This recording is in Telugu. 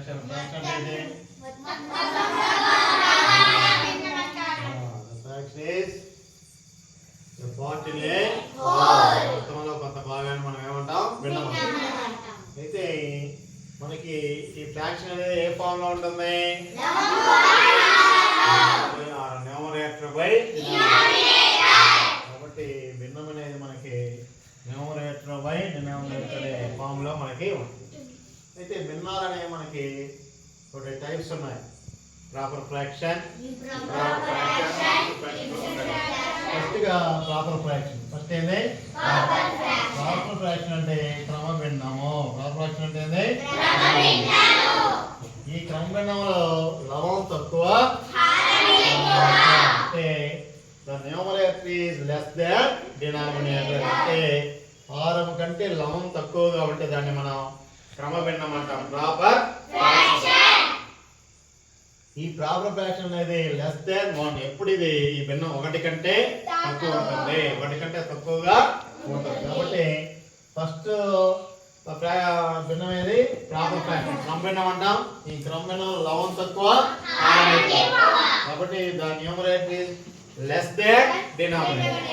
fraction అంటే the fraction is a part in a whole. మొత్తంలో కొంత భాగాన్ని మనం ఏమంటాం భిన్నం అంటాం. అయితే మనకి ఈ ఫ్రాక్షన్ అనేది ఏ ఫామ్ లో ఉంటుంది న్యూమరేటర్ బై కాబట్టి భిన్నం అనేది మనకి న్యూమరేటర్ బై డినామినేటర్ అనే ఫామ్ లో మనకి ఉంటుంది. అయితే భిన్నాలు అనేవి మనకి కొన్ని టైప్స్ ఉన్నాయి. ప్రాపర్ ఫ్రాక్షన్, ఫస్ట్ గా ప్రాపర్ ఫ్రాక్షన్. ఫస్ట్ ఏంది ప్రాపర్ ఫ్రాక్షన్ అంటే క్రమ భిన్నము. ప్రాపర్ ఫ్రాక్షన్ అంటే ఏంది ఈ క్రమ భిన్నంలో లవం తక్కువ అంటే the numerator is less than denominator. అంటే హారం కంటే లవం తక్కువ కాబట్టి దాన్ని మనం క్రమ భిన్నం అంటాం, ప్రాపర్ ఫ్రాక్షన్. ఈ ప్రాపర్ ఫ్రాక్షన్ అనేది లెస్ దాన్ 1. ఎప్పుడు ఇది ఈ భిన్నం ఒకటి కంటే తక్కువ ఉంటుంది, ఒకటి కంటే తక్కువగా ఉంటుంది. కాబట్టి ఫస్ట్ భిన్నం ఏది ప్రాపర్ ఫ్రాక్షన్. క్రమ భిన్నం అంటాం. ఈ క్రమ భిన్నం లవం తక్కువ కాబట్టి the numerator is less than denominator.